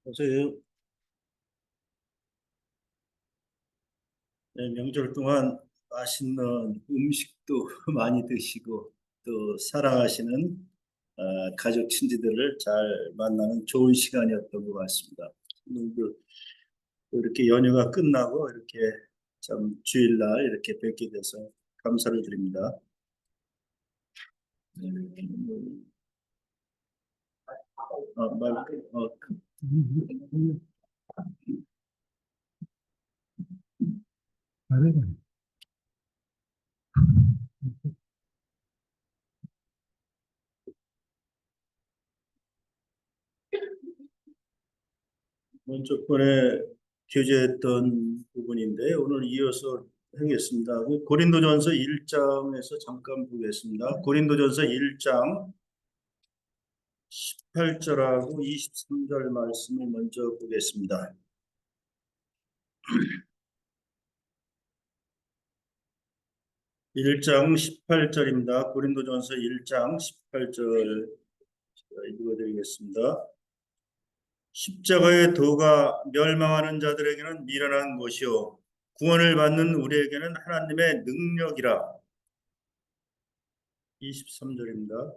그래서 명절 동안 맛있는 음식도 많이 드시고 또 사랑하시는 가족 친지들을 잘 만나는 좋은 시간이었던 것 같습니다. 오늘도 또 이렇게 연휴가 끝나고 이렇게 참 주일날 이렇게 뵙게 돼서 감사를 드립니다. 어, 말, 어, 먼저 번에 교제했던 부분인데 오늘 이어서 하겠습니다. 고린도전서 1장에서 잠깐 보겠습니다. 고린도전서 1장 18절하고 23절 말씀을 먼저 보겠습니다. 1장 18절입니다. 고린도전서 1장 18절 읽어드리겠습니다. 십자가의 도가 멸망하는 자들에게는 미련한 것이요 구원을 받는 우리에게는 하나님의 능력이라. 23절입니다.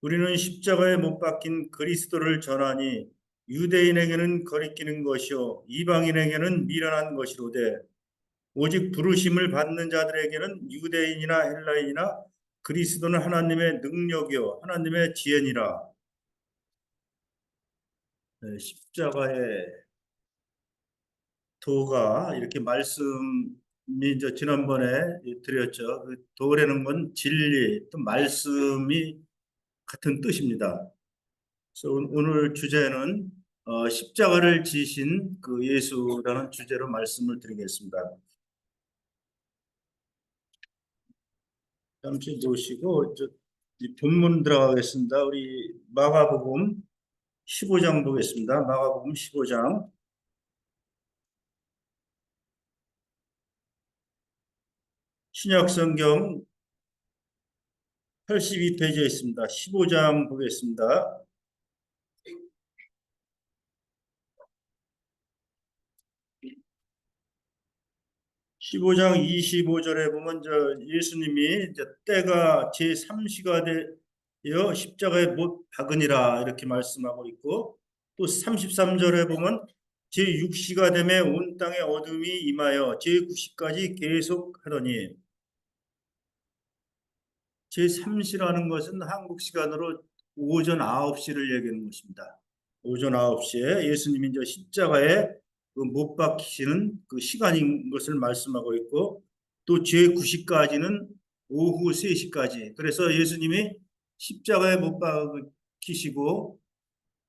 우리는 십자가에 못 박힌 그리스도를 전하니 유대인에게는 거리끼는 것이요 이방인에게는 미련한 것이로되 오직 부르심을 받는 자들에게는 유대인이나 헬라인이나 그리스도는 하나님의 능력이요 하나님의 지혜니라. 네, 십자가의 도가 이렇게 말씀이 이제 지난번에 드렸죠. 그 도라는 건 진리, 또 말씀이 같은 뜻입니다. 그래서 오늘 주제는 십자가를 지신 그 예수라는 주제로 말씀을 드리겠습니다. 잠시 놓으시고 이 본문 들어가겠습니다. 우리 마가복음 15장 보겠습니다. 마가복음 15장. 신약성경 82페이지에 있습니다. 15장 보겠습니다. 15장 25절에 보면 예수님이 때가 제3시가 되어 십자가에 못 박으니라 이렇게 말씀하고 있고, 또 33절에 보면 제6시가 되매 온 땅에 어둠이 임하여 제9시까지 계속하더니, 제3시라는 것은 한국 시간으로 오전 9시를 얘기하는 것입니다. 오전 9시에 예수님이 이제 십자가에 못 박히시는 그 시간인 것을 말씀하고 있고, 또 제9시까지는 오후 3시까지. 그래서 예수님이 십자가에 못 박히시고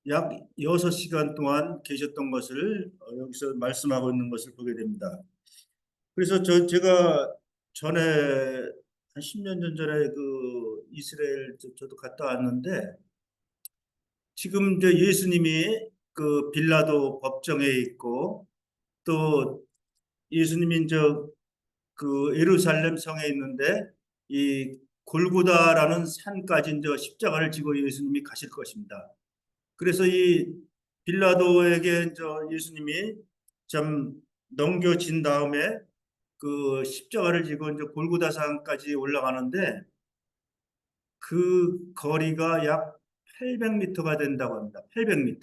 약 6시간 동안 계셨던 것을 여기서 말씀하고 있는 것을 보게 됩니다. 그래서 제가 전에 한 10년 전에 그 이스라엘 저도 갔다 왔는데, 지금 이제 예수님이 그 빌라도 법정에 있고, 또 예수님이 이제 그 예루살렘 성에 있는데 이 골고다라는 산까지 이제 십자가를 지고 예수님이 가실 것입니다. 그래서 이 빌라도에게 이제 예수님이 참 넘겨진 다음에 그 십자가를 지고 이제 골고다 산까지 올라가는데, 그 거리가 약 800m가 된다고 합니다. 800m.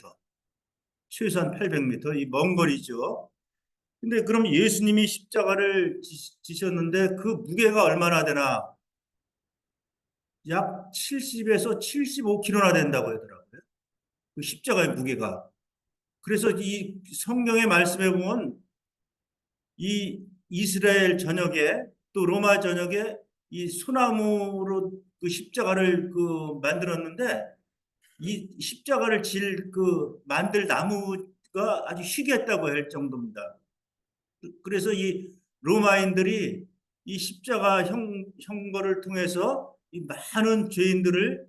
최소한 800m. 이 먼 거리죠. 근데 그럼 예수님이 십자가를 지셨는데 그 무게가 얼마나 되나? 약 70에서 75kg나 된다고 하더라고요. 그 십자가의 무게가. 그래서 이 성경의 말씀에 보면 이 이스라엘 전역에, 또 로마 전역에 이 소나무로 그 십자가를 그 만들었는데, 이 십자가를 질 그 만들 나무가 아주 희귀했다고 할 정도입니다. 그래서 이 로마인들이 이 십자가 형벌을 통해서 이 많은 죄인들을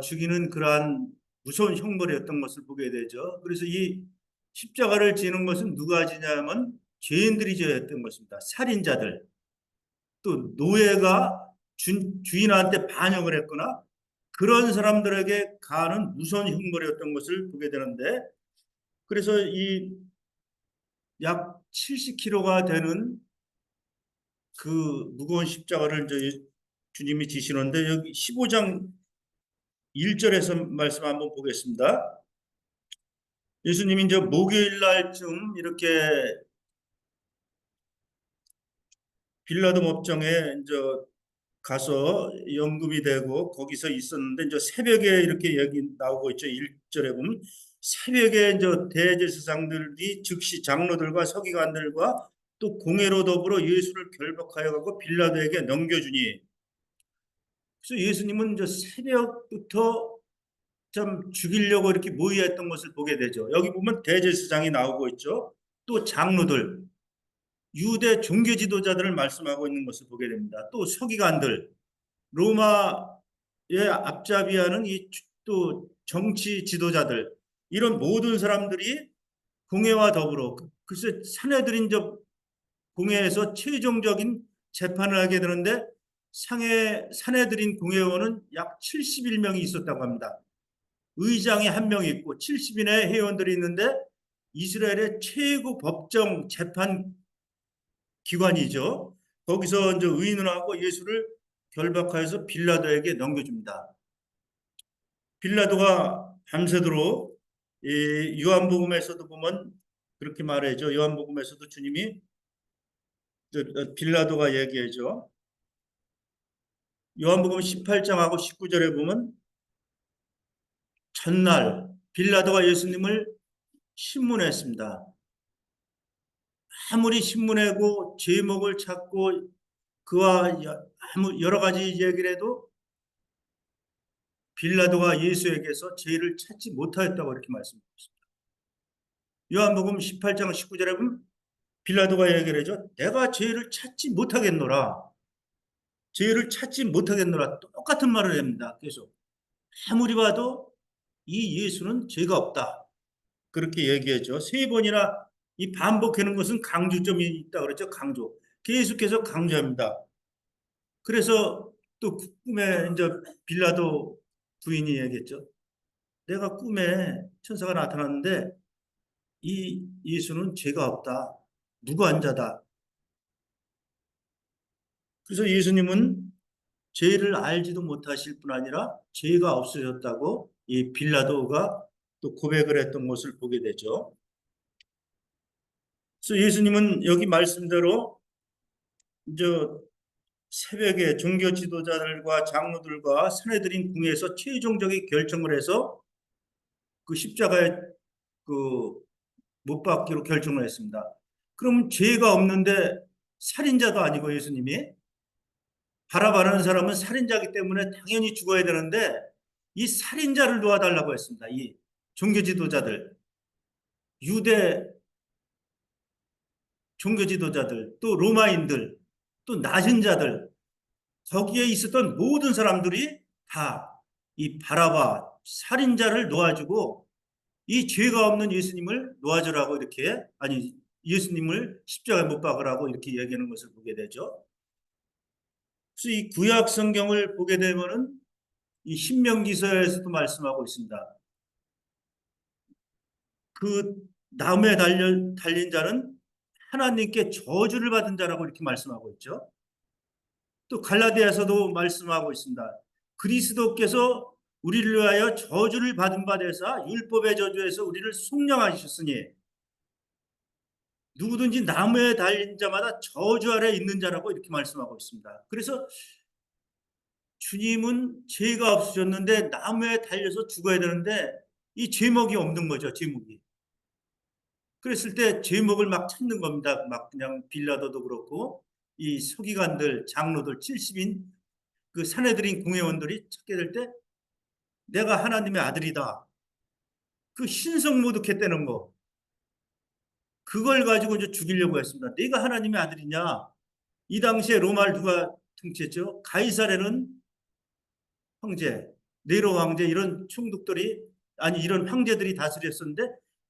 죽이는 그러한 무서운 형벌이었던 것을 보게 되죠. 그래서 이 십자가를 지는 것은 누가 지냐면 죄인들이 져야 했던 것입니다. 살인자들, 또 노예가 주인한테 반역을 했거나 그런 사람들에게 가하는 무서운 형벌이었던 것을 보게 되는데, 그래서 이 약 70kg가 되는 그 무거운 십자가를 이제 주님이 지시는데 여기 15장 1절에서 말씀 한번 보겠습니다. 예수님이 이제 목요일 날쯤 이렇게 빌라도 법정에 이제 가서 연금이 되고 거기서 있었는데 이제 새벽에 이렇게 여기 나오고 있죠. 1절에 보면 새벽에 이제 대제사장들이 즉시 장로들과 서기관들과 또 공회로 더불어 예수를 결박하여 가고 빌라도에게 넘겨주니, 그래서 예수님은 이제 새벽부터 좀 죽이려고 이렇게 모여있던 것을 보게 되죠. 여기 보면 대제사장이 나오고 있죠. 또 장로들, 유대 종교 지도자들을 말씀하고 있는 것을 보게 됩니다. 또 서기관들, 로마의 앞잡이하는 이 또 정치 지도자들, 이런 모든 사람들이 공회와 더불어, 글쎄 사내들인 공회에서 최종적인 재판을 하게 되는데 사내들인 공회원은 약 71명이 있었다고 합니다. 의장이 한 명 있고 70인의 회원들이 있는데 이스라엘의 최고 법정 재판 기관이죠. 거기서 이제 의논하고 예수를 결박하여서 빌라도에게 넘겨줍니다. 빌라도가 밤새도록, 이 요한복음에서도 보면 그렇게 말해죠. 요한복음에서도 주님이 빌라도가 얘기해죠. 요한복음 18장하고 19절에 보면 전날 빌라도가 예수님을 신문했습니다. 아무리 신문하고 제목을 찾고 그와 여러 가지 얘기를 해도 빌라도가 예수에게서 죄를 찾지 못하였다고 이렇게 말씀하고 있습니다. 요한복음 18장 19절에 보면 빌라도가 얘기를 하죠. 내가 죄를 찾지 못하겠노라. 죄를 찾지 못하겠노라. 똑같은 말을 합니다. 계속. 아무리 봐도 이 예수는 죄가 없다. 그렇게 얘기했죠. 세 번이나 이 반복하는 것은 강조점이 있다 그랬죠. 강조. 계속해서 강조합니다. 그래서 또 꿈에 이제 빌라도 부인이 얘기했죠. 내가 꿈에 천사가 나타났는데 이 예수는 죄가 없다. 무고한자다. 그래서 예수님은 죄를 알지도 못하실 뿐 아니라 죄가 없으셨다고 이 빌라도가 또 고백을 했던 것을 보게 되죠. 그래서 예수님은 여기 말씀대로 이제 새벽에 종교 지도자들과 장로들과 사내들인 궁에서 최종적인 결정을 해서 그 십자가에 그 못 박기로 결정을 했습니다. 그럼 죄가 없는데 살인자도 아니고 예수님이 바라바라는 사람은 살인자이기 때문에 당연히 죽어야 되는데 이 살인자를 놓아달라고 했습니다. 이 종교 지도자들, 유대 종교 지도자들, 또 로마인들, 또 낮은 자들, 거기에 있었던 모든 사람들이 다 이 바라바 살인자를 놓아주고 이 죄가 없는 예수님을 놓아주라고 이렇게, 아니 예수님을 십자가에 못 박으라고 이렇게 얘기하는 것을 보게 되죠. 그래서 이 구약 성경을 보게 되면은 이 신명기서에서도 말씀하고 있습니다. 그 나무에 달린 자는 하나님께 저주를 받은 자라고 이렇게 말씀하고 있죠. 또 갈라디아서도 말씀하고 있습니다. 그리스도께서 우리를 위하여 저주를 받은 바 되사 율법의 저주에서 우리를 속량하셨으니 누구든지 나무에 달린 자마다 저주 아래 있는 자라고 이렇게 말씀하고 있습니다. 그래서 주님은 죄가 없으셨는데 나무에 달려서 죽어야 되는데 이 제목이 없는 거죠. 제목이. 그랬을 때 제목을 막 찾는 겁니다. 막 그냥 빌라도도 그렇고 이 서기관들, 장로들, 70인 그 사내들인 공회원들이 찾게 될 때 내가 하나님의 아들이다. 그 신성모독했다는 거. 그걸 가지고 이제 죽이려고 했습니다. 내가 하나님의 아들이냐? 이 당시에 로마를 누가 통치했죠? 가이사랴는 황제, 네로 황제, 이런 총독들이, 아니 이런 황제들이 다스렸었는데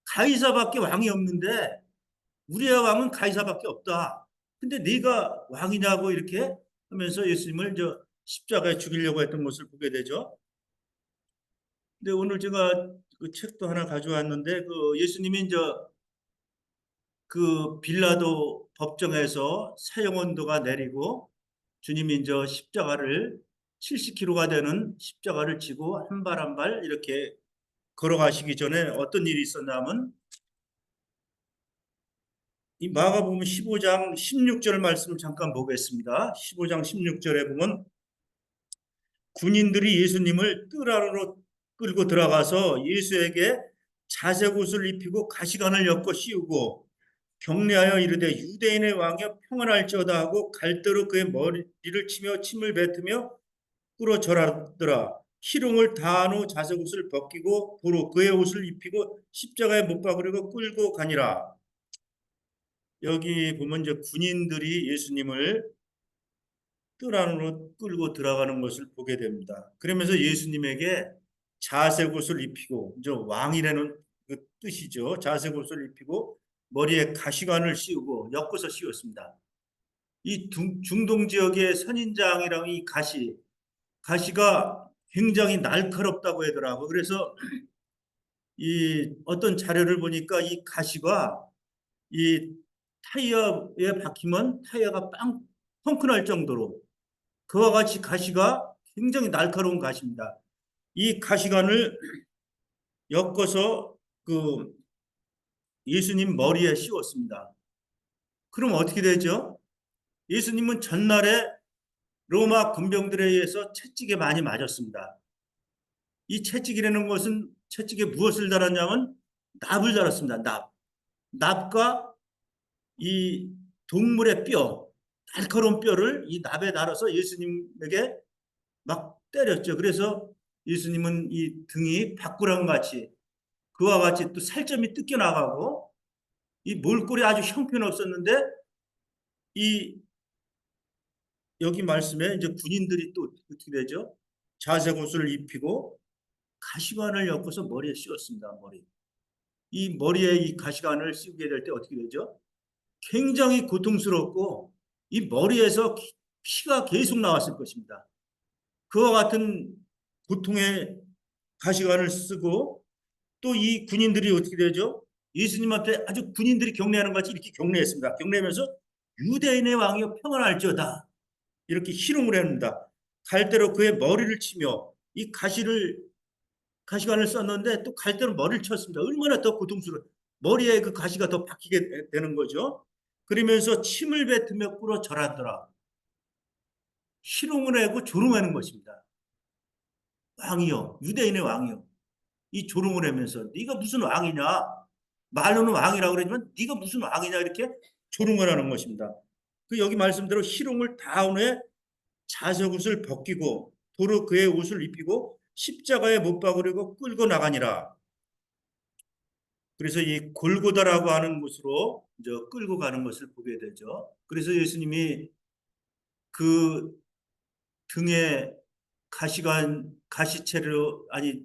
가이사밖에 왕이 없는데 우리의 왕은 가이사밖에 없다. 근데 네가 왕이냐고 이렇게 하면서 예수님을 십자가에 죽이려고 했던 것을 보게 되죠. 근데 오늘 제가 그 책도 하나 가져왔는데 그 예수님이 이제 그 빌라도 법정에서 사형언도가 내리고 주님이 이제 십자가를 70kg가 되는 십자가를 지고 한 발 한 발 이렇게 걸어가시기 전에 어떤 일이 있었냐면 이 마가복음 15장 16절 말씀을 잠깐 보겠습니다. 15장 16절에 보면 군인들이 예수님을 뜰 안으로 끌고 들어가서 예수에게 자색옷을 입히고 가시관을 엮어 씌우고 격려하여 이르되 유대인의 왕이여 평안할지어다 하고 갈대로 그의 머리를 치며 침을 뱉으며 꿇어 절하더라. 희롱을 다한 후 자색옷을 벗기고 도로 그의 옷을 입히고 십자가에 못 박으려고 끌고 가니라. 여기 보면 이제 군인들이 예수님을 뜰 안으로 끌고 들어가는 것을 보게 됩니다. 그러면서 예수님에게 자색옷을 입히고 이제 왕이라는 그 뜻이죠. 자색옷을 입히고 머리에 가시관을 씌우고 엮어서 씌웠습니다. 이 중동 지역의 선인장이랑 이 가시가 굉장히 날카롭다고 하더라고. 그래서 이 어떤 자료를 보니까 이 가시가 이 타이어에 박히면 타이어가 펑크 날 정도로 그와 같이 가시가 굉장히 날카로운 가시입니다. 이 가시관을 엮어서 그 예수님 머리에 씌웠습니다. 그럼 어떻게 되죠? 예수님은 전날에 로마 군병들에 의해서 채찍에 많이 맞았습니다. 이 채찍이라는 것은 채찍에 무엇을 달았냐면 납을 달았습니다. 납과 이 동물의 뼈, 날카로운 뼈를 이 납에 달아서 예수님에게 막 때렸죠. 그래서 예수님은 이 등이 바꾸랑 같이 그와 같이 또 살점이 뜯겨 나가고 이 몰골이 아주 형편없었는데 이 여기 말씀에 이제 군인들이 또 어떻게 되죠? 자색옷을 입히고 가시관을 엮어서 머리에 씌웠습니다. 이 머리에 이 가시관을 씌우게 될 때 어떻게 되죠? 굉장히 고통스럽고 이 머리에서 피가 계속 나왔을 것입니다. 그와 같은 고통의 가시관을 쓰고 또 이 군인들이 어떻게 되죠? 예수님 앞에 아주 군인들이 경례하는 것 같이 이렇게 경례했습니다. 경례하면서 유대인의 왕이여 평안할지어다 이렇게 희롱을 합니다. 갈대로 그의 머리를 치며 이 가시관을 썼는데 또 갈대로 머리를 쳤습니다. 얼마나 더 고통스러워. 머리에 그 가시가 더 박히게 되는 거죠. 그러면서 침을 뱉으며 꿇어 절하더라. 희롱을 하고 조롱하는 것입니다. 왕이여, 유대인의 왕이여. 이 조롱을 하면서 네가 무슨 왕이냐? 말로는 왕이라고 그러지만 네가 무슨 왕이냐 이렇게 조롱을 하는 것입니다. 그 여기 말씀대로 희롱을 다한 후에 자석옷을 벗기고 도로 그의 옷을 입히고 십자가에 못 박으려고 끌고 나가니라. 그래서 이 골고다라고 하는 곳으로 이제 끌고 가는 것을 보게 되죠. 그래서 예수님이 그 등에 가시채로 아니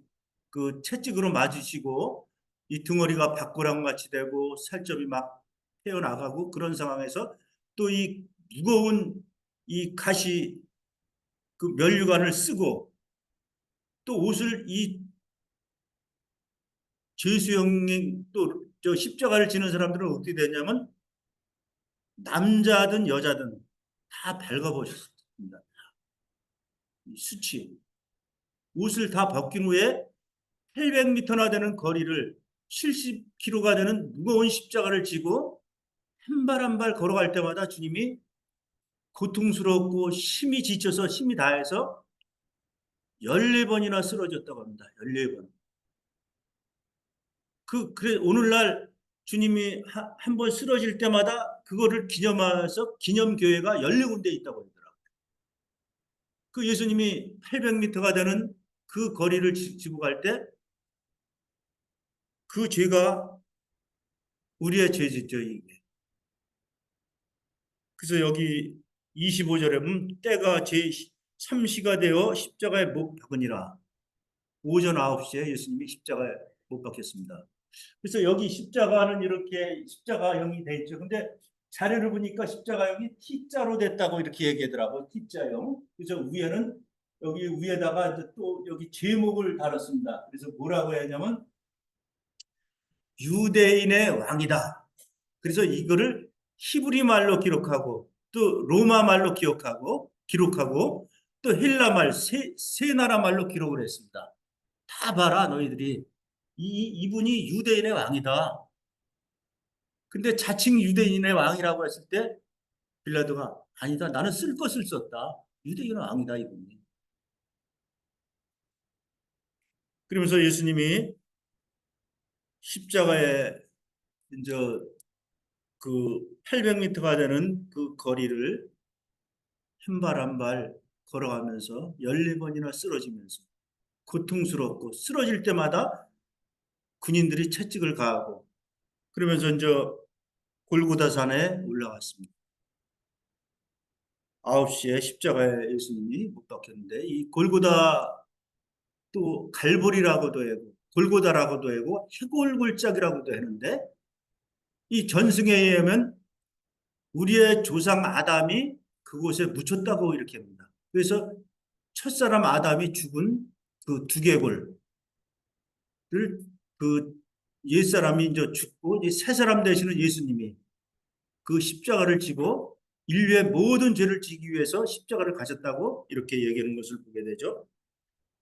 그 채찍으로 맞으시고 이 등허리가 밥고랑 같이 되고 살점이 막 태어나가고 그런 상황에서 또 이 무거운 이 가시 그 면류관을 쓰고 또 옷을 이 죄수형님 또 저 십자가를 지는 사람들은 어떻게 되냐면 남자든 여자든 다 밝아보셨습니다. 수치 옷을 다 벗긴 후에 800m나 되는 거리를 70kg가 되는 무거운 십자가를 지고 한 발 한 발 걸어갈 때마다 주님이 고통스럽고 힘이 지쳐서 힘이 다해서 14번이나 쓰러졌다고 합니다. 14번. 그래 오늘날 주님이 한 번 쓰러질 때마다 그거를 기념하면서 기념교회가 14군데 있다고 하더라고요. 그 예수님이 800m가 되는 그 거리를 지고 갈 때 그 죄가 우리의 죄짓죠, 이게. 그래서 여기 25절에 보면 때가 제3시가 되어 십자가에 못 박으니라. 오전 9시에 예수님이 십자가에 못 박혔습니다. 그래서 여기 십자가는 이렇게 십자가형이 돼 있죠. 근데 자료를 보니까 십자가형이 T자로 됐다고 이렇게 얘기하더라고. T자형. 그래서 위에는 여기 위에다가 또 여기 제목을 달았습니다. 그래서 뭐라고 했냐면 유대인의 왕이다. 그래서 이거를 히브리 말로 기록하고 또 로마 말로 기록하고 또 헬라 말, 세 나라 말로 기록을 했습니다. 다 봐라, 너희들이. 이분이 유대인의 왕이다. 근데 자칭 유대인의 왕이라고 했을 때 빌라도가 아니다. 나는 쓸 것을 썼다. 유대인의 왕이다, 이분이. 그러면서 예수님이 십자가에 이제 그 800m가 되는 그 거리를 한 발 한 발 걸어가면서 14번이나 쓰러지면서 고통스럽고 쓰러질 때마다 군인들이 채찍을 가하고 그러면서 이제 골고다 산에 올라갔습니다. 9시에 십자가에 예수님이 못 박혔는데 이 골고다 또 갈보리라고도 하고 골고다라고도 하고 해골골짜기라고도 하는데 이 전승에 의하면 우리의 조상 아담이 그곳에 묻혔다고 이렇게 합니다. 그래서 첫사람 아담이 죽은 그 두개골을 그 옛사람이 이제 죽고 이제 새 사람 되시는 예수님이 그 십자가를 지고 인류의 모든 죄를 지기 위해서 십자가를 가셨다고 이렇게 얘기하는 것을 보게 되죠.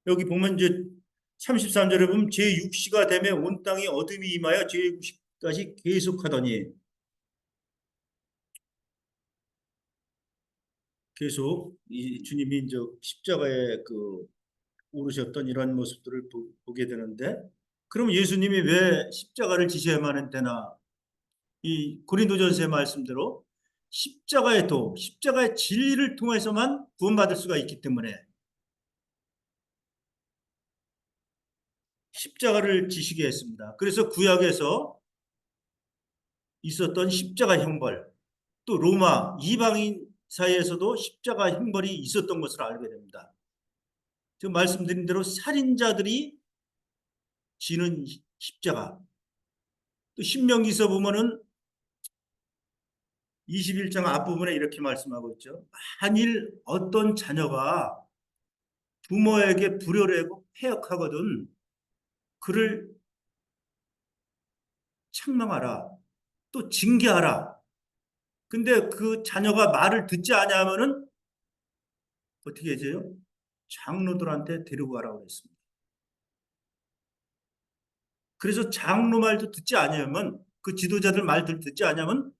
여기 보면 이제 33절에 보면 제6시가 되매 온 땅이 어둠이 임하여 제6시까지 계속하더니 계속 이 주님이 이제 십자가에 그 오르셨던 이런 모습들을 보게 되는데 그럼 예수님이 왜 십자가를 지셔야만 되나? 이 고린도전서의 말씀대로 십자가의 도, 십자가의 진리를 통해서만 구원받을 수가 있기 때문에 십자가를 지시게 했습니다. 그래서 구약에서 있었던 십자가 형벌, 또 로마 이방인 사이에서도 십자가 형벌이 있었던 것을 알게 됩니다. 지금 말씀드린 대로 살인자들이 지는 십자가. 또 신명기서 보면은 21장 앞부분에 이렇게 말씀하고 있죠. 만일 어떤 자녀가 부모에게 불효를 하고 패역하거든 그를 책망하라. 또 징계하라. 근데 그 자녀가 말을 듣지 않으면은 어떻게 해줘요? 장로들한테 데리고 가라고 그랬습니다. 그래서 장로 말도 듣지 않으면 그 지도자들 말들 듣지 않으면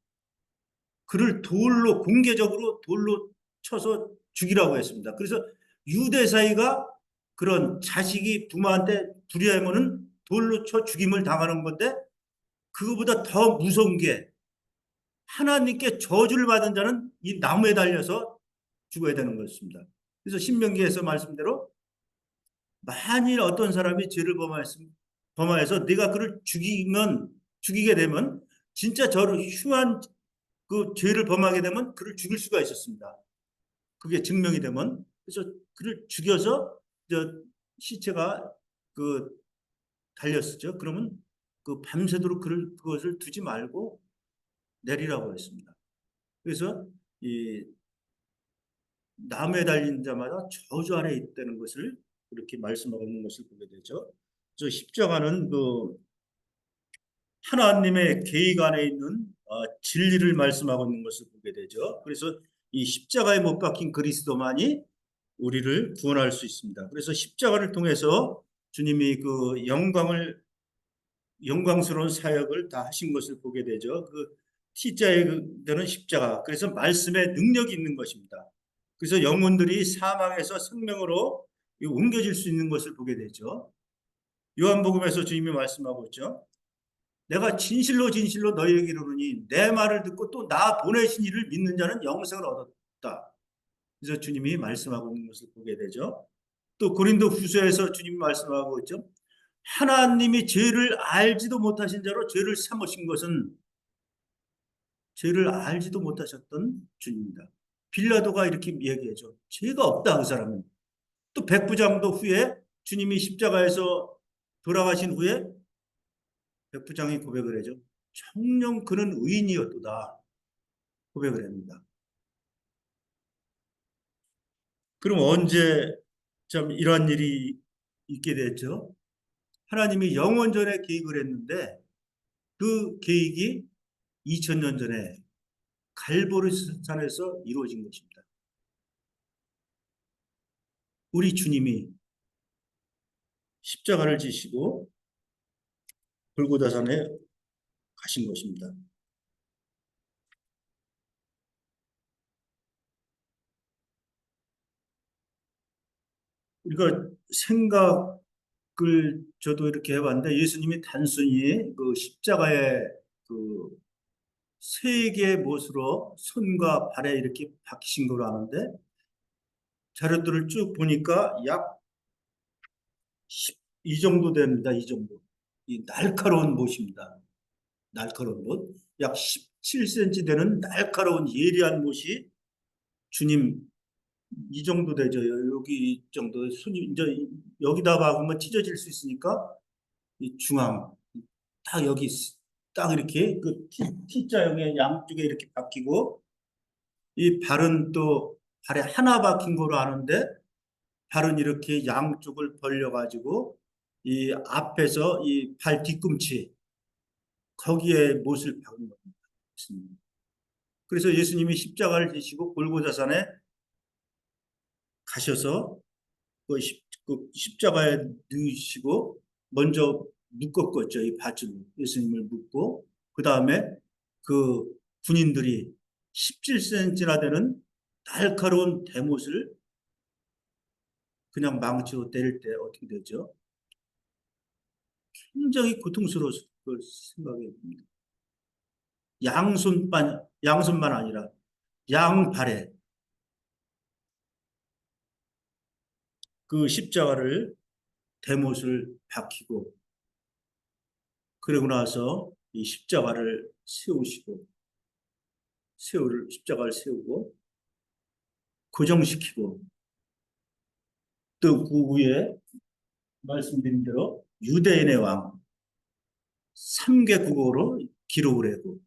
그를 돌로 공개적으로 돌로 쳐서 죽이라고 했습니다. 그래서 유대 사이가 그런 자식이 부모한테 불의하면은 돌로 쳐 죽임을 당하는 건데 그거보다 더 무서운 게 하나님께 저주를 받은 자는 이 나무에 달려서 죽어야 되는 것입니다. 그래서 신명기에서 말씀대로 만일 어떤 사람이 죄를 범하여서 네가 그를 죽이게 되면 진짜 저를 흉한 그 죄를 범하게 되면 그를 죽일 수가 있었습니다. 그게 증명이 되면 그래서 그를 죽여서 저 시체가 그 달렸었죠. 그러면 그 밤새도록 그것을 두지 말고 내리라고 했습니다. 그래서 이 나무에 달린 자마다 저주 아래 있다는 것을 이렇게 말씀하고 있는 것을 보게 되죠. 저 십자가는 그 하나님의 계획 안에 있는 진리를 말씀하고 있는 것을 보게 되죠. 그래서 이 십자가에 못 박힌 그리스도만이 우리를 구원할 수 있습니다. 그래서 십자가를 통해서 주님이 그 영광스러운 사역을 다 하신 것을 보게 되죠. 그 T자에 되는 십자가. 그래서 말씀의 능력이 있는 것입니다. 그래서 영혼들이 사망에서 생명으로 옮겨질 수 있는 것을 보게 되죠. 요한복음에서 주님이 말씀하고 있죠. 내가 진실로 진실로 너희에게 이르노니 내 말을 듣고 또 나 보내신 이를 믿는 자는 영생을 얻었다. 그래서 주님이 말씀하고 있는 것을 보게 되죠. 또 고린도 후서에서 주님이 말씀하고 있죠. 하나님이 죄를 알지도 못하신 자로 죄를 삼으신 것은 죄를 알지도 못하셨던 주님입니다. 빌라도가 이렇게 얘기하죠. 죄가 없다 그 사람은. 또 백부장도 후에 주님이 십자가에서 돌아가신 후에 백부장이 고백을 하죠. 청령 그는 의인이었도다 고백을 합니다. 그럼 언제 참 이러한 일이 있게 됐죠? 하나님이 영원전에 계획을 했는데 그 계획이 2000년 전에 갈보리 산에서 이루어진 것입니다. 우리 주님이 십자가를 지시고 골고다산에 가신 것입니다. 우리가 생각을 저도 이렇게 해봤는데 예수님이 단순히 그 십자가에 그 세 개의 못으로 손과 발에 이렇게 박히신 걸로 아는데 자료들을 쭉 보니까 약 10, 이 정도 됩니다. 이 정도. 이 날카로운 못입니다. 날카로운 못. 약 17cm 되는 날카로운 예리한 못이 주님 이 정도 되죠. 여기 이 정도 손이 이제 여기다 박으면 찢어질 수 있으니까 이 중앙 딱 여기 딱 이렇게 그 T자형의 양쪽에 이렇게 박히고 이 발은 또 발에 하나 박힌 거로 아는데 발은 이렇게 양쪽을 벌려가지고 이 앞에서 이 발 뒤꿈치 거기에 못을 박은 겁니다. 그래서 예수님이 십자가를 지시고 골고다산에 가셔서 그 십자가에 넣으시고 먼저 묶었겠죠. 이 밧줄로 예수님을 묶고 그 다음에 그 군인들이 17cm나 되는 날카로운 대못을 그냥 망치로 때릴 때 어떻게 되죠? 굉장히 고통스러웠을 걸 생각해 봅니다. 양손만 아니라 양발에 그 십자가를 대못을 박히고 그러고 나서 이 십자가를 세우시고 십자가를 세우고 고정시키고 또 그 후에 말씀드린 대로 유대인의 왕 3개 국어로 기록을 하고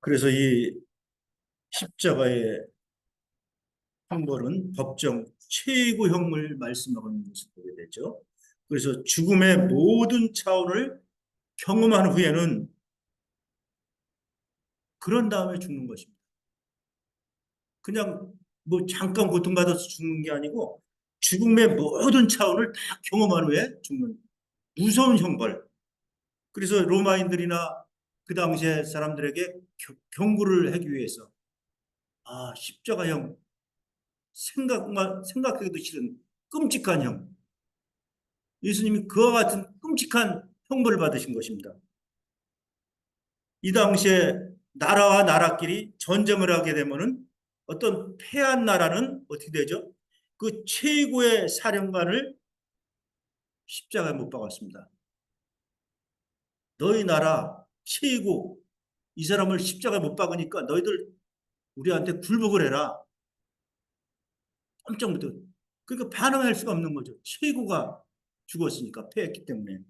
그래서 이 십자가의 형벌은 법정 최고형을 말씀하는 것을 보게 되죠. 그래서 죽음의 모든 차원을 경험한 후에는 그런 다음에 죽는 것입니다. 그냥 뭐 잠깐 고통받아서 죽는 게 아니고 죽음의 모든 차원을 다 경험한 후에 죽는 무서운 형벌. 그래서 로마인들이나 그 당시에 사람들에게 경고를 하기 위해서 십자가형 생각하기도 싫은 끔찍한 형. 예수님이 그와 같은 끔찍한 형벌을 받으신 것입니다. 이 당시에 나라와 나라끼리 전쟁을 하게 되면은 어떤 패한 나라는 어떻게 되죠? 그 최고의 사령관을 십자가에 못 박았습니다. 너희 나라 최고 이 사람을 십자가에 못 박으니까 너희들 우리한테 굴복을 해라. 깜짝 놀랐 그러니까 반응할 수가 없는 거죠. 최고가 죽었으니까 패했기 때문에.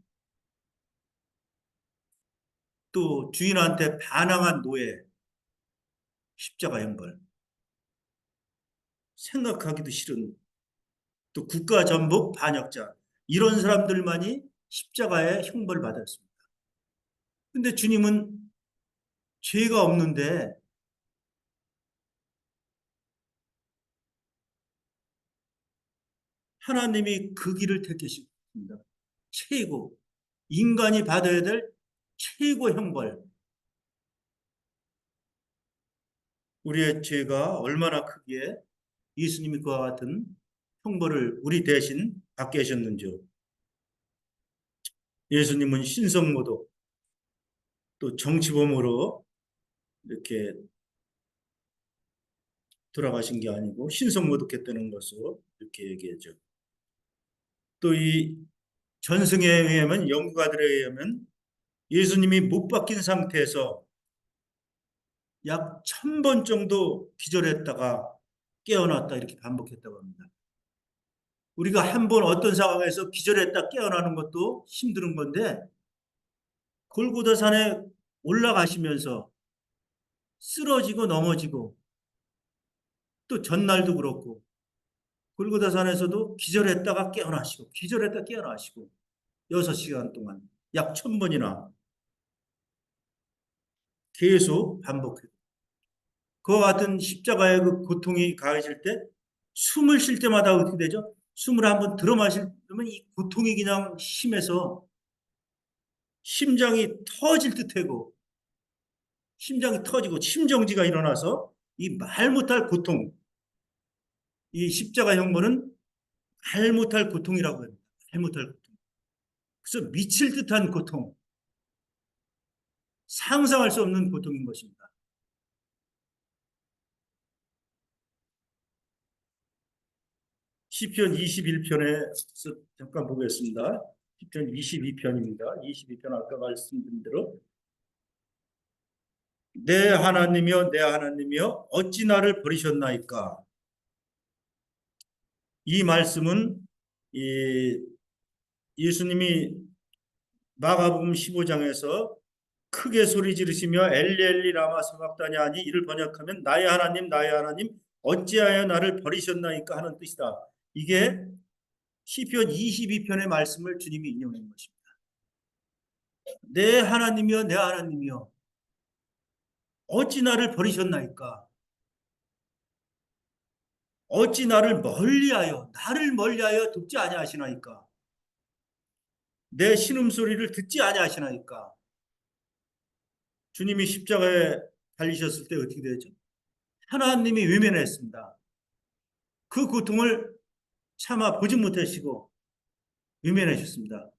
또 주인한테 반항한 노예 십자가 형벌. 생각하기도 싫은 또 국가 전복 반역자 이런 사람들만이 십자가에 형벌을 받았습니다. 근데 주님은 죄가 없는데 하나님이 그 길을 택하셨습니다. 최고 인간이 받아야 될 최고 형벌. 우리의 죄가 얼마나 크기에 예수님이 그와 같은 형벌을 우리 대신 받게 하셨는지요. 예수님은 신성모독 또 정치범으로 이렇게 돌아가신 게 아니고 신성모독했다는 것으로 이렇게 얘기하죠. 또 이 전승에 의하면 연구가들에 의하면 예수님이 못 박힌 상태에서 약 1000번 정도 기절했다가 깨어났다 이렇게 반복했다고 합니다. 우리가 한 번 어떤 상황에서 기절했다 깨어나는 것도 힘든 건데 골고다 산에 올라가시면서 쓰러지고 넘어지고 또 전날도 그렇고 골고다 산에서도 기절했다가 깨어나시고 기절했다가 깨어나시고 6시간 동안 약 1000번이나 계속 반복해요. 그와 같은 십자가의 그 고통이 가해질 때 숨을 쉴 때마다 어떻게 되죠? 숨을 한번 들어 마시면 이 고통이 그냥 심해서 심장이 터질 듯하고 심장이 터지고 심정지가 일어나서 이 말 못할 고통, 이 십자가 형벌은 말 못할 고통이라고 합니다. 말 못할 고통. 그래서 미칠 듯한 고통, 상상할 수 없는 고통인 것입니다. 시편 21편에서 잠깐 보겠습니다. 시편 22편입니다. 22편 아까 말씀드린 대로 내 하나님이여 내 하나님이여 어찌 나를 버리셨나이까. 이 말씀은 이 예수님이 마가복음 15장에서 크게 소리 지르시며 엘리 엘리 라마 사박다니 하니 이를 번역하면 나의 하나님 어찌하여 나를 버리셨나이까 하는 뜻이다. 이게 시편 22편의 말씀을 주님이 인용한 것입니다. 내 하나님이여 내 하나님이여 어찌 나를 버리셨나이까. 어찌 나를 멀리하여 듣지 아니하시나이까. 내 신음소리를 듣지 아니하시나이까. 주님이 십자가에 달리셨을 때 어떻게 되죠? 하나님이 외면했습니다. 그 고통을 차마 보지 못하시고 외면하셨습니다.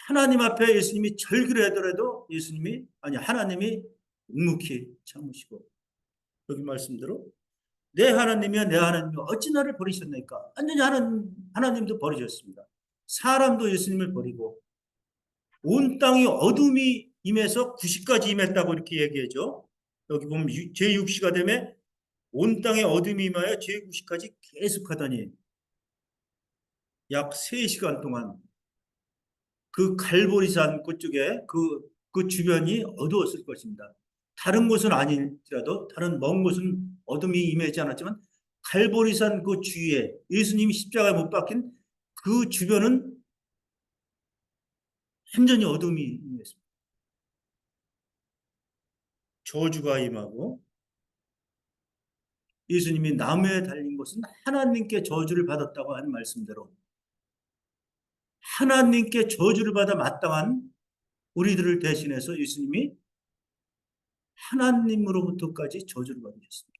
하나님 앞에 예수님이 절규를 하더라도 하나님이 묵묵히 참으시고 여기 말씀대로 내 하나님이여 내 하나님이여 어찌 나를 버리셨나이까. 완전히 하나님도 버리셨습니다. 사람도 예수님을 버리고 온 땅이 어둠이 임해서 구시까지 임했다고 이렇게 얘기하죠. 여기 보면 제6시가 되면 온 땅에 어둠이 임하여 제9시까지 계속하더니 약 3시간 동안 그 갈보리산 그쪽에 그 주변이 어두웠을 것입니다. 다른 곳은 아니더라도 다른 먼 곳은 어둠이 임하지 않았지만 갈보리산 그 주위에 예수님이 십자가에 못 박힌 그 주변은 완전히 어둠이 임했습니다. 저주가 임하고 예수님이 나무에 달린 것은 하나님께 저주를 받았다고 하는 말씀대로 하나님께 저주를 받아 마땅한 우리들을 대신해서 예수님이 하나님으로부터까지 저주를 받으셨습니다.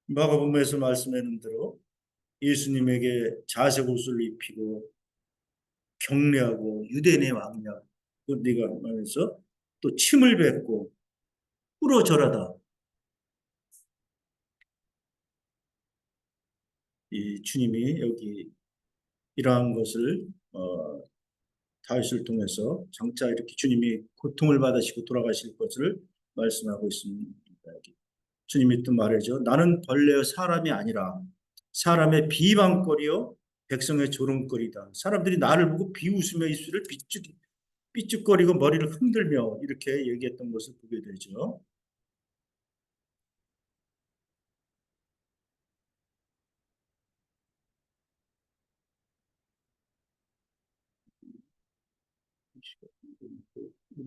마가복음에서 말씀하는 대로 예수님에게 자색 옷을 입히고 경례하고 유대인의 왕이냐 네가 말해서 또 침을 뱉고 꿇어 절하다. 이 주님이 여기 이러한 것을 다윗을 통해서 장차 이렇게 주님이 고통을 받으시고 돌아가실 것을 말씀하고 있습니다. 주님이 또 말하죠. 나는 벌레요 사람이 아니라 사람의 비방거리요 백성의 조롱거리다. 사람들이 나를 보고 비웃으며 입술을 삐죽거리고 머리를 흔들며 이렇게 얘기했던 것을 보게 되죠.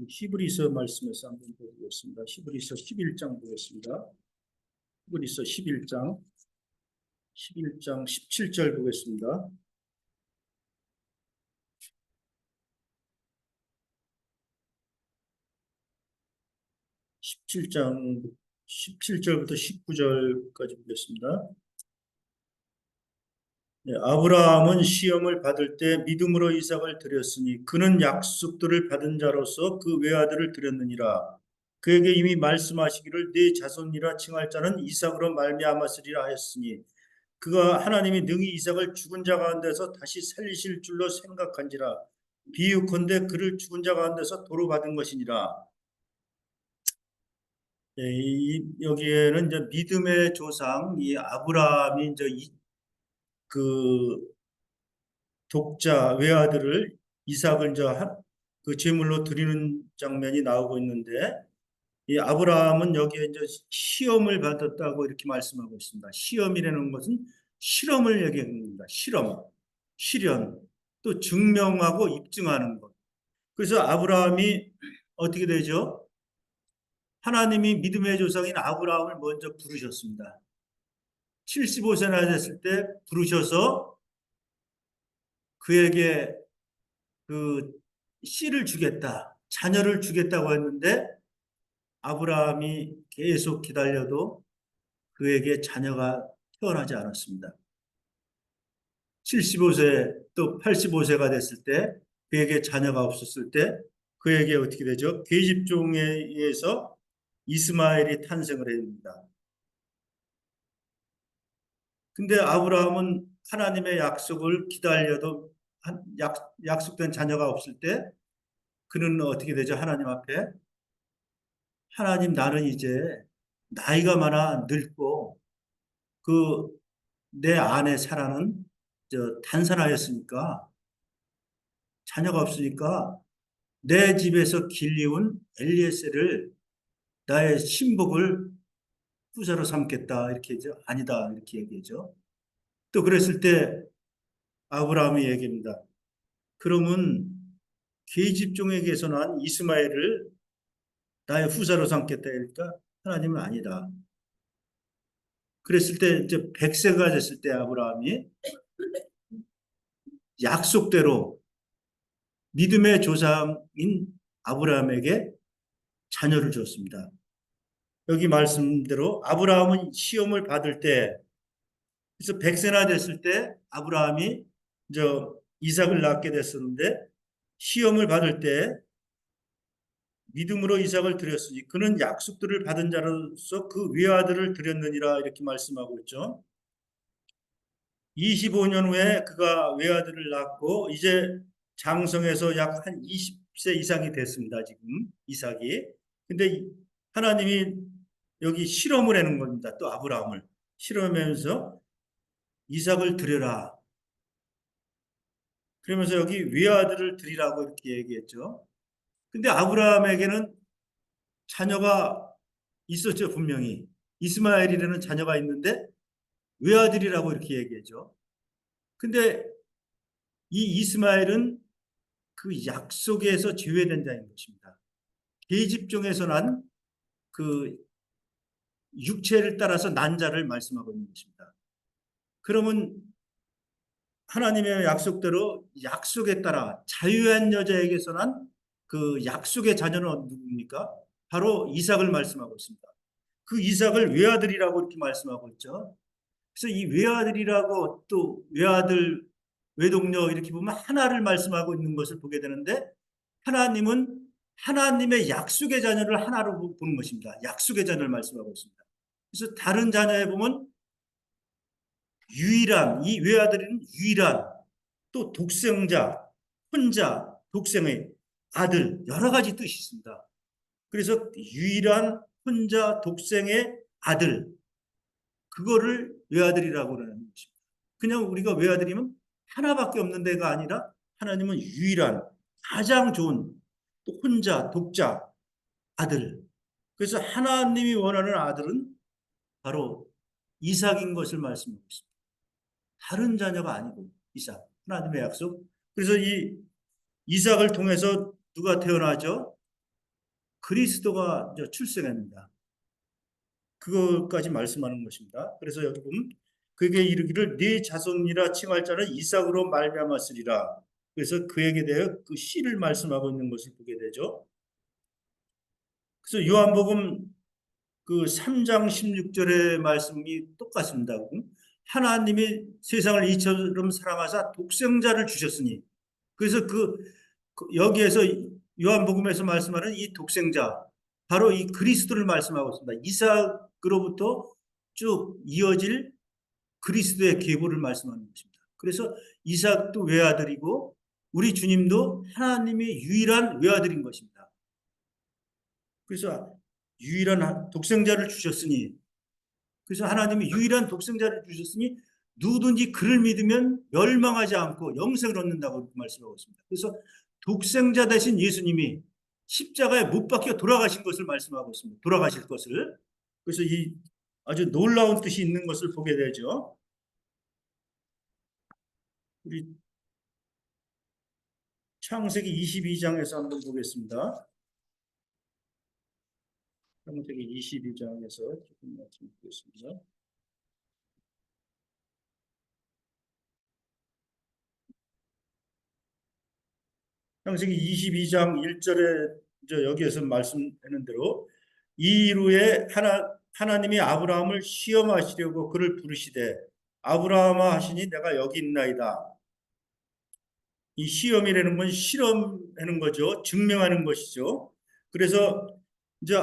히브리서 말씀에서 한번 보겠습니다. 히브리서 11장 보겠습니다. 히브리서 11장 17절 보겠습니다. 17장 17절부터 19절까지 보겠습니다. 네, 아브라함은 시험을 받을 때 믿음으로 이삭을 드렸으니 그는 약속들을 받은 자로서 그 외아들을 드렸느니라. 그에게 이미 말씀하시기를 네 자손이라 칭할 자는 이삭으로 말미암았으리라 하였으니 그가 하나님이 능히 이삭을 죽은 자 가운데서 다시 살리실 줄로 생각한지라. 비유컨대 그를 죽은 자 가운데서 도로 받은 것이니라. 네, 여기에는 이제 믿음의 조상 이 아브라함이 이제 그 독자 외아들을 이삭을 이제 그 제물로 드리는 장면이 나오고 있는데 이 아브라함은 여기에 이제 시험을 받았다고 이렇게 말씀하고 있습니다. 시험이라는 것은 실험을 얘기합니다. 실험, 실현, 또 증명하고 입증하는 것. 그래서 아브라함이 어떻게 되죠? 하나님이 믿음의 조상인 아브라함을 먼저 부르셨습니다. 75세나 됐을 때 부르셔서 그에게 그 씨를 주겠다, 자녀를 주겠다고 했는데 아브라함이 계속 기다려도 그에게 자녀가 태어나지 않았습니다. 75세 또 85세가 됐을 때 그에게 자녀가 없었을 때 그에게 어떻게 되죠? 계집종에 의해서 이스마엘이 탄생을 합니다. 근데 아브라함은 하나님의 약속을 기다려도 약속된 자녀가 없을 때 그는 어떻게 되죠? 하나님 앞에 하나님 나는 이제 나이가 많아 늙고 그 내 아내 사라는 단산하였으니까 자녀가 없으니까 내 집에서 길리운 엘리에셀을 나의 신복을 후사로 삼겠다 이렇게 하죠. 아니다 이렇게 얘기하죠. 또 그랬을 때 아브라함이 얘기합니다. 그러면 계집종에게서 난 이스마엘을 나의 후사로 삼겠다 그러니까 하나님은 아니다. 그랬을 때 이제 100세가 됐을 때 아브라함이 약속대로 믿음의 조상인 아브라함에게 자녀를 줬습니다. 여기 말씀대로 아브라함은 시험을 받을 때 그래서 100세나 됐을 때 아브라함이 이삭을 낳게 됐었는데 시험을 받을 때 믿음으로 이삭을 드렸으니 그는 약속들을 받은 자로서 그 외아들을 드렸느니라 이렇게 말씀하고 있죠. 25년 후에 그가 외아들을 낳고 이제 장성해서 약 한 20세 이상이 됐습니다. 지금 이삭이. 근데 하나님이 여기 실험을 하는 겁니다. 또 아브라함을 실험하면서 이삭을 드려라. 그러면서 여기 외아들을 드리라고 이렇게 얘기했죠. 근데 아브라함에게는 자녀가 있었죠, 분명히. 이스마엘이라는 자녀가 있는데 외아들이라고 이렇게 얘기했죠. 근데 이 이스마엘은 그 약속에서 제외된 자인 것입니다. 계집종에서 난 그 육체를 따라서 난 자를 말씀하고 있는 것입니다. 그러면 하나님의 약속대로 약속에 따라 자유한 여자에게서 난 그 약속의 자녀는 누굽니까? 바로 이삭을 말씀하고 있습니다. 그 이삭을 외아들이라고 이렇게 말씀하고 있죠. 그래서 이 외아들이라고 또 외아들, 외동녀 이렇게 보면 하나를 말씀하고 있는 것을 보게 되는데 하나님은 하나님의 약속의 자녀를 하나로 보는 것입니다. 약속의 자녀를 말씀하고 있습니다. 그래서 다른 자녀에 보면 유일한, 이 외아들은 유일한, 또 독생자, 혼자, 독생의 아들, 여러 가지 뜻이 있습니다. 그래서 유일한, 혼자, 독생의 아들, 그거를 외아들이라고 하는 것입니다. 그냥 우리가 외아들이면 하나밖에 없는 데가 아니라 하나님은 유일한, 가장 좋은, 또 혼자, 독자, 아들. 그래서 하나님이 원하는 아들은 바로 이삭인 것을 말씀하고 있습니다. 다른 자녀가 아니고 이삭, 하나님의 약속. 그래서 이 이삭을 통해서 누가 태어나죠? 그리스도가 출생합니다. 그것까지 말씀하는 것입니다. 그래서 여기 보면 그에게 이르기를 네 자손이라 칭할 자는 이삭으로 말미암았으리라. 그래서 그에게 대해 그 씨를 말씀하고 있는 것을 보게 되죠. 그래서 요한복음 그 3장 16절의 말씀이 똑같습니다. 하나님이 세상을 이처럼 사랑하사 독생자를 주셨으니 그래서 여기에서 요한복음에서 말씀하는 이 독생자 바로 이 그리스도를 말씀하고 있습니다. 이삭으로부터 쭉 이어질 그리스도의 계보를 말씀하는 것입니다. 그래서 이삭도 외아들이고 우리 주님도 하나님의 유일한 외아들인 것입니다. 그래서 유일한 독생자를 주셨으니 그래서 하나님이 유일한 독생자를 주셨으니 누구든지 그를 믿으면 멸망하지 않고 영생을 얻는다고 말씀하고 있습니다. 그래서 독생자 되신 예수님이 십자가에 못 박혀 돌아가신 것을 말씀하고 있습니다. 돌아가실 것을. 그래서 이 아주 놀라운 뜻이 있는 것을 보게 되죠. 우리 창세기 22장에서 한번 보겠습니다. 창세기 22장에서 조금 말씀 드리겠습니다. 창세기 22장 1절에 여기에서 말씀하는 대로 이 이후에 하나님이 아브라함을 시험하시려고 그를 부르시되 아브라함아 하시니 내가 여기 있나이다. 이 시험이라는 건 실험하는 거죠. 증명하는 것이죠. 그래서 이제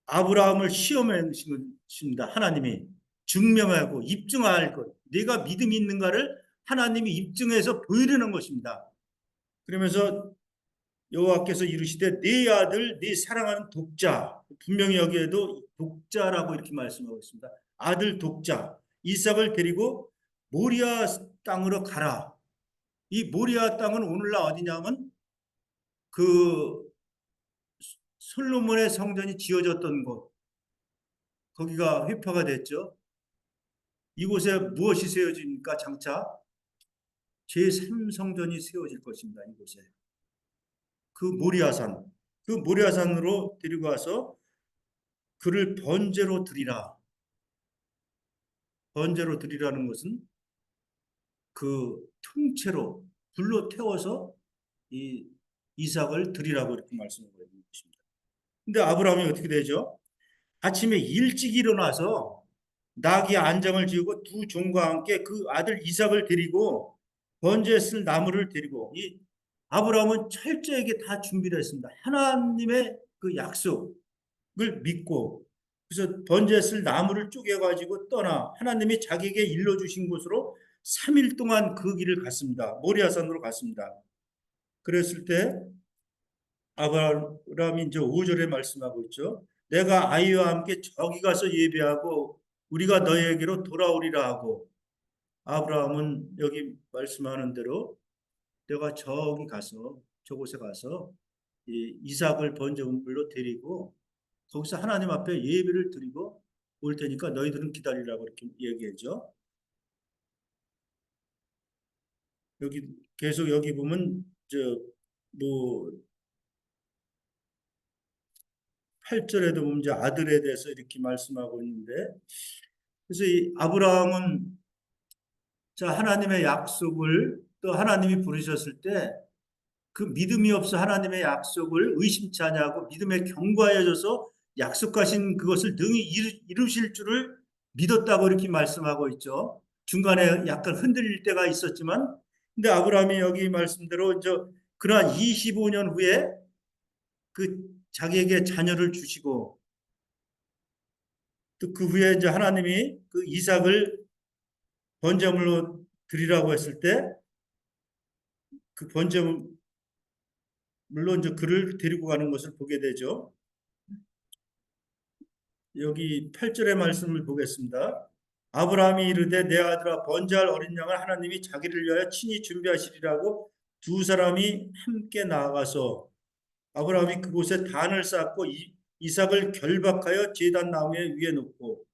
아브라함을 시험하십니다. 하나님이 증명하고 입증할 것. 내가 믿음이 있는가를 하나님이 입증해서 보이려는 것입니다. 그러면서 여호와께서 이르시되 네 아들 네 사랑하는 독자, 분명히 여기에도 독자라고 이렇게 말씀하고 있습니다. 아들 독자 이삭을 데리고 모리아 땅으로 가라. 이 모리아 땅은 오늘날 어디냐면 그 솔로몬의 성전이 지어졌던 곳, 거기가 회파가 됐죠. 이곳에 무엇이 세워집니까? 장차 제3성전이 세워질 것입니다. 이곳에. 그 모리아산, 그 모리아산으로 데리고 와서 그를 번제로 드리라. 번제로 드리라는 것은 그 통째로 불로 태워서 이 이삭을 드리라고 이렇게 말씀하고 있는 것입니다. 근데 아브라함이 어떻게 되죠? 아침에 일찍 일어나서 나귀 안장을 지우고 두 종과 함께 그 아들 이삭을 데리고 번제에 쓸 나무를 데리고 이 아브라함은 철저하게 다 준비를 했습니다. 하나님의 그 약속을 믿고 그래서 번제에 쓸 나무를 쪼개가지고 떠나 하나님이 자기에게 일러주신 곳으로 3일 동안 그 길을 갔습니다. 모리아산으로 갔습니다. 그랬을 때 아브라함이 이제 5절에 말씀하고 있죠. 내가 아이와 함께 저기 가서 예배하고 우리가 너희에게로 돌아오리라 하고 아브라함은 여기 말씀하는 대로 내가 저기 가서 저곳에 가서 이 이삭을 번제물로 데리고 거기서 하나님 앞에 예배를 드리고 올 테니까 너희들은 기다리라고 이렇게 얘기하죠. 여기 계속 여기 보면 저뭐 8절에도 보면 이제 아들에 대해서 이렇게 말씀하고 있는데 그래서 이 아브라함은 자 하나님의 약속을 또 하나님이 부르셨을 때 그 믿음이 없어 하나님의 약속을 의심치 아니하고 믿음에 견고하여져서 약속하신 그것을 능히 이루실 줄을 믿었다고 이렇게 말씀하고 있죠. 중간에 약간 흔들릴 때가 있었지만 근데 아브라함이 여기 말씀대로 그러한 25년 후에 그 자기에게 자녀를 주시고 또 그 후에 이제 하나님이 그 이삭을 번제물로 드리라고 했을 때 그 번제물로 이제 그를 데리고 가는 것을 보게 되죠. 여기 8절의 말씀을 보겠습니다. 아브라함이 이르되 내 아들아 번제할 어린 양을 하나님이 자기를 위하여 친히 준비하시리라고 두 사람이 함께 나아가서 아브라함이 그곳에 단을 쌓고 이삭을 결박하여 제단 나무 위에 놓고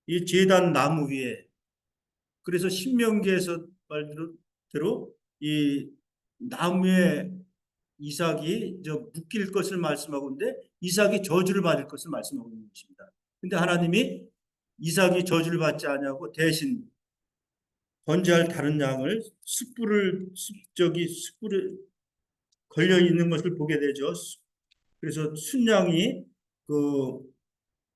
이 제단 나무 위에 그래서 신명기에서 말대로 이 나무에 이삭이 묶일 것을 말씀하고 있는데 이삭이 저주를 받을 것을 말씀하고 있는 것입니다. 근데 하나님이 이삭이 저주를 받지 않냐고 대신 번제할 다른 양을 숯불에 걸려 있는 것을 보게 되죠. 그래서 순양이 그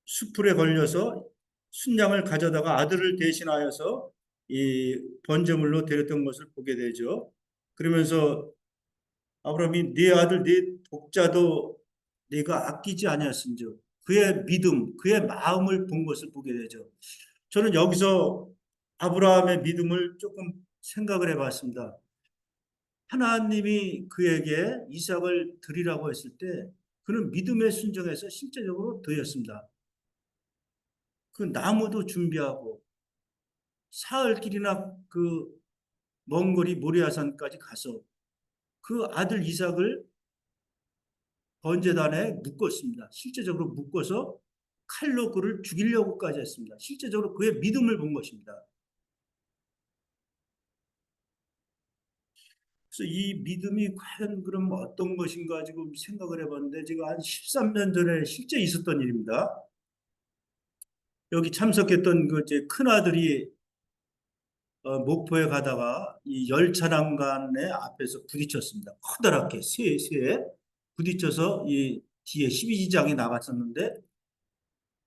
숯불에 걸려서 순양을 가져다가 아들을 대신하여서 이 번제물로 드렸던 것을 보게 되죠. 그러면서 아브라함이 네 아들 네 독자도 네가 아끼지 아니하신즉 그의 믿음, 그의 마음을 본 것을 보게 되죠. 저는 여기서 아브라함의 믿음을 조금 생각을 해봤습니다. 하나님이 그에게 이삭을 드리라고 했을 때 그는 믿음의 순종에서 실제적으로 드렸습니다. 그 나무도 준비하고 사흘 길이나 그 먼 거리 모리아산까지 가서 그 아들 이삭을 번제단에 묶었습니다. 실제적으로 묶어서 칼로 그를 죽이려고까지 했습니다. 실제적으로 그의 믿음을 본 것입니다. 그래서 이 믿음이 과연 그럼 어떤 것인가 지금 생각을 해봤는데, 지금 한 13년 전에 실제 있었던 일입니다. 여기 참석했던 그 제 큰아들이 목포에 가다가 이 열차 난간에 앞에서 부딪혔습니다. 커다랗게 새에 부딪혀서 이 뒤에 12지장이 나갔었는데,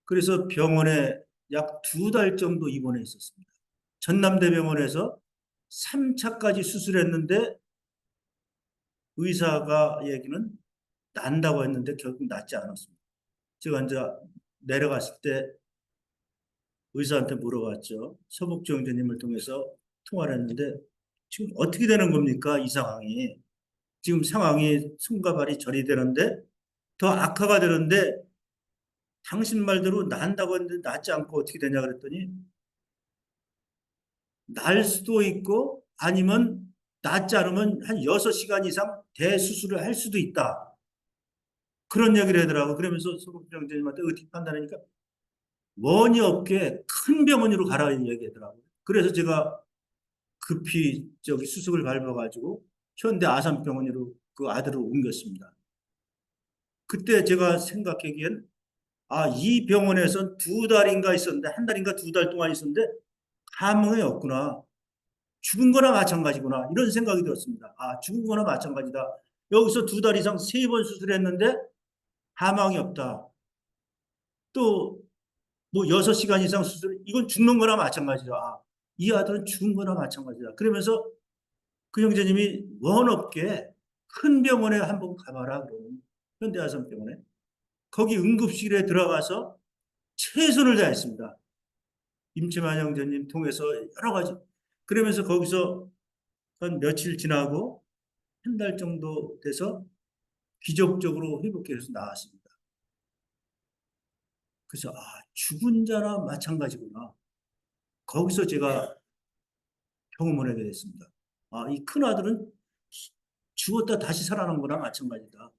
그래서 병원에 약 2달 정도 입원해 있었습니다. 전남대병원에서 3차까지 수술했는데 의사가 얘기는 난다고 했는데 결국 낫지 않았습니다. 제가 이제 내려갔을 때 의사한테 물어봤죠. 서복주 형제님을 통해서 통화를 했는데 지금 어떻게 되는 겁니까? 이 상황이. 지금 상황이 손과 발이 저리 되는데 더 악화가 되는데 당신 말대로 난다고 했는데 낫지 않고 어떻게 되냐 그랬더니 날 수도 있고 아니면 낫지 않으면 한 6시간 이상 대수술을 할 수도 있다. 그런 얘기를 하더라고. 그러면서 서복주 형제님한테 어떻게 판단하니까 원이 없게 큰 병원으로 가라 얘기하더라고요. 그래서 제가 급히 저기 수습을 밟아가지고 현대 아산병원으로 그 아들을 옮겼습니다. 그때 제가 생각하기엔 이 병원에서 2달인가 있었는데, 한 달인가 2달 동안 있었는데 감흥이 없구나. 죽은 거나 마찬가지구나. 이런 생각이 들었습니다. 죽은 거나 마찬가지다. 여기서 2달 이상 3번 수술했는데 사망이 없다. 또 뭐 6시간 이상 수술, 이건 죽는 거나 마찬가지다. 이 아들은 죽은 거나 마찬가지다. 그러면서 그 형제님이 원 없게 큰 병원에 한번 가봐라. 그러면 현대아산병원에. 거기 응급실에 들어가서 최선을 다했습니다. 임채만 형제님 통해서 여러 가지. 그러면서 거기서 한 며칠 지나고 한 달 정도 돼서 기적적으로 회복해서 나왔습니다. 그래서 죽은 자나 마찬가지구나. 거기서 제가 경험을 하게 됐습니다. 이 큰아들은 죽었다 다시 살아난 거나 마찬가지다.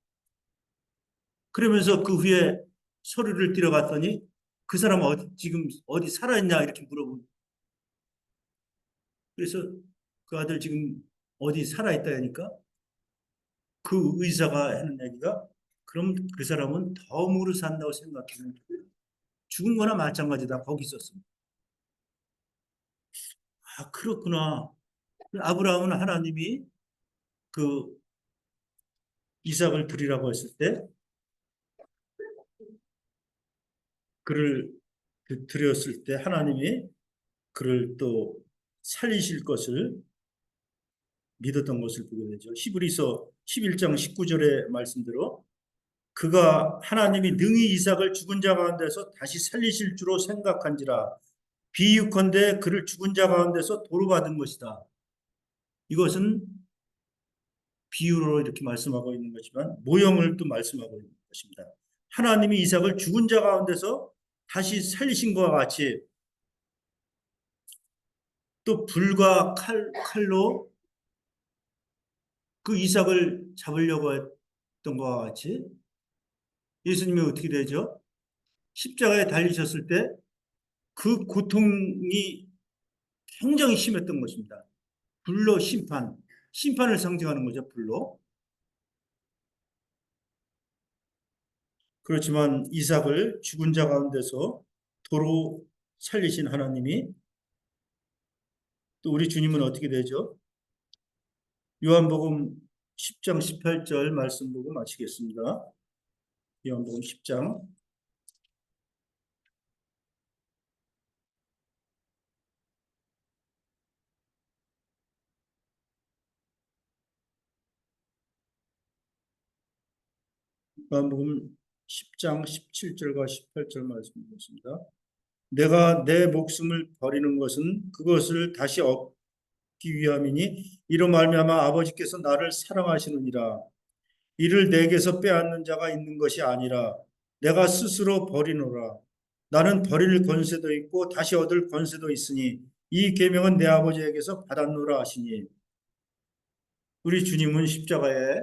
그러면서 그 후에 서류를 들어갔더니 그 사람 지금 어디 살아있냐 이렇게 물어보고, 그래서 그 아들 지금 어디 살아있다 하니까 그 의사가 하는 얘기가, 그럼 그 사람은 덤으로 산다고 생각하면 죽은 거나 마찬가지다. 거기 있었습니다. 그렇구나. 아브라함은 하나님이 그 이삭을 드리라고 했을 때 그를 드렸을 때 하나님이 그를 또 살리실 것을 믿었던 것을 보게 되죠. 히브리서 11장 19절의 말씀대로 그가 하나님이 능히 이삭을 죽은 자 가운데서 다시 살리실 줄로 생각한지라 비유컨대 그를 죽은 자 가운데서 도로 받은 것이다. 이것은 비유로 이렇게 말씀하고 있는 것이지만 모형을 또 말씀하고 있는 것입니다. 하나님이 이삭을 죽은 자 가운데서 다시 살리신 것과 같이 또 불과 칼로 그 이삭을 잡으려고 했던 것과 같이 예수님이 어떻게 되죠? 십자가에 달리셨을 때 그 고통이 굉장히 심했던 것입니다. 불로 심판을 상징하는 거죠, 불로. 그렇지만 이삭을 죽은 자 가운데서 도로 살리신 하나님이, 또 우리 주님은 어떻게 되죠? 요한복음 10장 18절 말씀 보고 마치겠습니다. 요한복음 10장. 요한복음 10장 17절과 18절 말씀 보겠습니다. 내가 내 목숨을 버리는 것은 그것을 다시 얻기 위함이니 이로 말미암아 아버지께서 나를 사랑하시느니라. 이를 내게서 빼앗는 자가 있는 것이 아니라 내가 스스로 버리노라. 나는 버릴 권세도 있고 다시 얻을 권세도 있으니 이 계명은 내 아버지에게서 받았노라 하시니. 우리 주님은 십자가에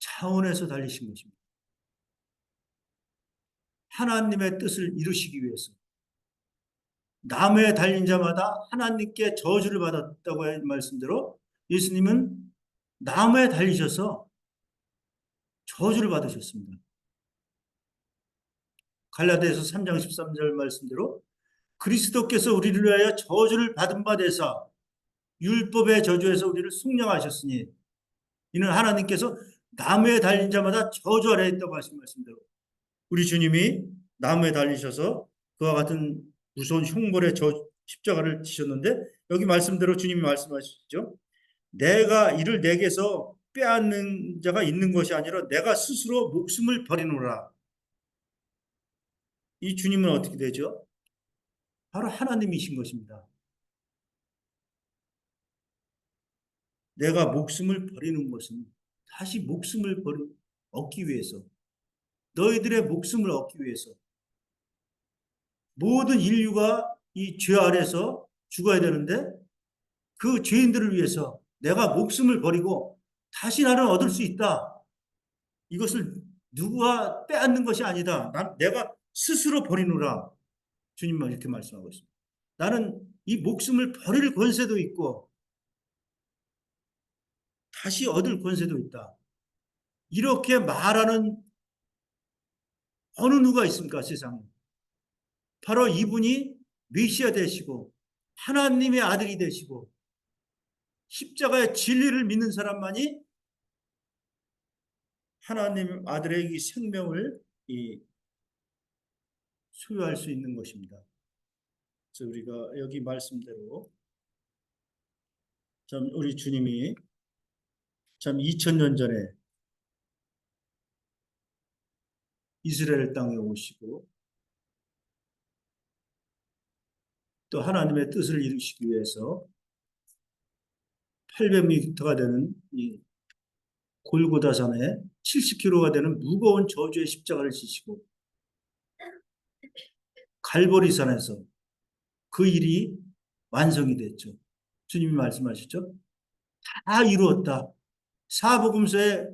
차원에서 달리신 것입니다. 하나님의 뜻을 이루시기 위해서. 나무에 달린 자마다 하나님께 저주를 받았다고 한 말씀대로 예수님은 나무에 달리셔서 저주를 받으셨습니다. 갈라디아서 3장 13절 말씀대로 그리스도께서 우리를 위하여 저주를 받은 바 되사 율법의 저주에서 우리를 속량하셨으니 이는 하나님께서 나무에 달린 자마다 저주 아래에 있다고 하신 말씀대로 우리 주님이 나무에 달리셔서 그와 같은 무서운 형벌의 십자가를 지셨는데 여기 말씀대로 주님이 말씀하시죠. 내가 이를 내게서 빼앗는 자가 있는 것이 아니라 내가 스스로 목숨을 버리노라. 이 주님은 어떻게 되죠? 바로 하나님이신 것입니다. 내가 목숨을 버리는 것은 다시 목숨을 얻기 위해서, 너희들의 목숨을 얻기 위해서 모든 인류가 이 죄 아래서 죽어야 되는데 그 죄인들을 위해서 내가 목숨을 버리고 다시 나를 얻을 수 있다. 이것을 누구가 빼앗는 것이 아니다. 내가 스스로 버리노라. 주님만 이렇게 말씀하고 있습니다. 나는 이 목숨을 버릴 권세도 있고 다시 얻을 권세도 있다. 이렇게 말하는 어느 누가 있습니까? 세상에. 바로 이분이 메시아 되시고 하나님의 아들이 되시고 십자가의 진리를 믿는 사람만이 하나님 아들의 이 생명을 소유할 수 있는 것입니다. 그래서 우리가 여기 말씀대로 참 우리 주님이 참 2000년 전에 이스라엘 땅에 오시고 또 하나님의 뜻을 이루시기 위해서 800m가 되는 이 골고다산에 70kg가 되는 무거운 저주의 십자가를 지시고 갈보리산에서 그 일이 완성이 됐죠. 주님이 말씀하셨죠. 다 이루었다. 사복음서에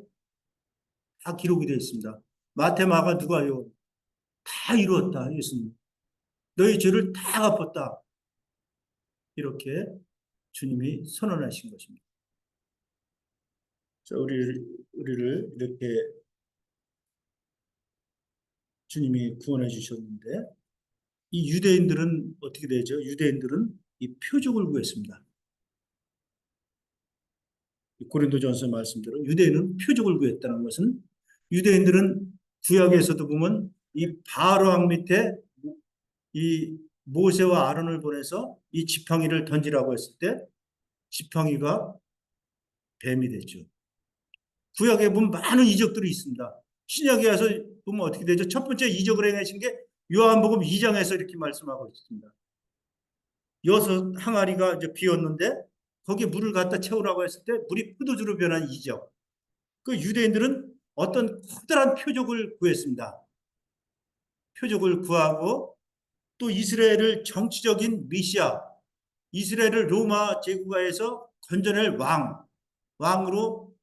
다 기록이 되어 있습니다. 마태, 마가, 누가요. 다 이루었다. 예수님. 너희 죄를 다 갚았다. 이렇게 주님이 선언하신 것입니다. 자, 우리를 이렇게 주님이 구원해 주셨는데 이 유대인들은 어떻게 되죠? 유대인들은 이 표적을 구했습니다. 고린도전서 말씀대로 유대인은 표적을 구했다는 것은 유대인들은 구약에서도 보면 이 바로 왕 밑에 이 모세와 아론을 보내서 이 지팡이를 던지라고 했을 때 지팡이가 뱀이 됐죠. 구약에 보면 많은 이적들이 있습니다. 신약에 와서 보면 어떻게 되죠? 첫 번째 이적을 행하신 게 요한복음 2장에서 이렇게 말씀하고 있습니다. 여섯 항아리가 이제 비었는데 거기에 물을 갖다 채우라고 했을 때 물이 포도주로 변한 이적. 그 유대인들은 어떤 커다란 표적을 구했습니다. 표적을 구하고 또 이스라엘을 정치적인 메시아, 이스라엘을 로마 제국하에서 건져낼 왕으로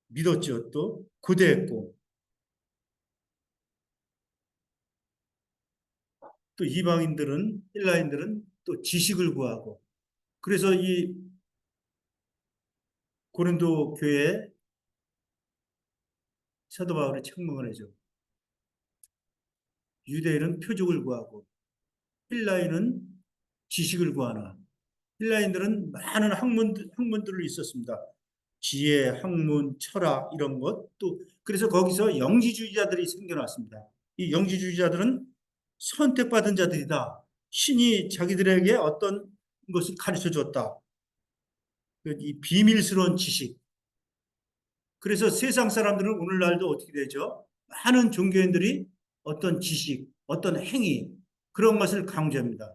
믿었죠. 또 고대했고 또 이방인들은 헬라인들은 또 지식을 구하고 그래서 이 고린도 교회에 사도 바울이 책망을 해줘. 유대인은 표적을 구하고 헬라인은 지식을 구하나 헬라인들은 많은 학문들을 있었습니다. 지혜, 학문, 철학 이런 것 또 그래서 거기서 영지주의자들이 생겨났습니다. 이 영지주의자들은 선택받은 자들이다. 신이 자기들에게 어떤 것을 가르쳐 줬다. 이 비밀스러운 지식. 그래서 세상 사람들은 오늘날도 어떻게 되죠? 많은 종교인들이 어떤 지식, 어떤 행위 그런 것을 강조합니다.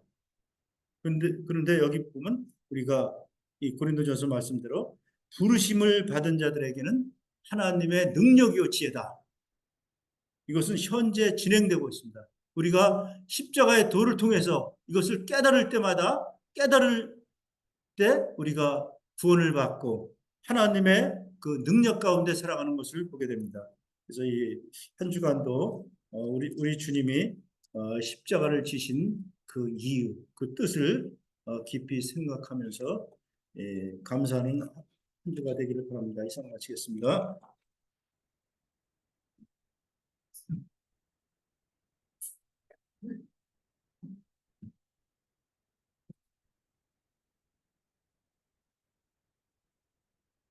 그런데 여기 보면 우리가 이 고린도전서 말씀대로 부르심을 받은 자들에게는 하나님의 능력이요 지혜다. 이것은 현재 진행되고 있습니다. 우리가 십자가의 도를 통해서 이것을 깨달을 때마다 깨달을 때 우리가 구원을 받고 하나님의 그 능력 가운데 살아가는 것을 보게 됩니다. 그래서 이 한 주간도 우리 주님이 십자가를 지신 그 이유, 그 뜻을 깊이 생각하면서 감사하는 한 주가 되기를 바랍니다. 이상 마치겠습니다.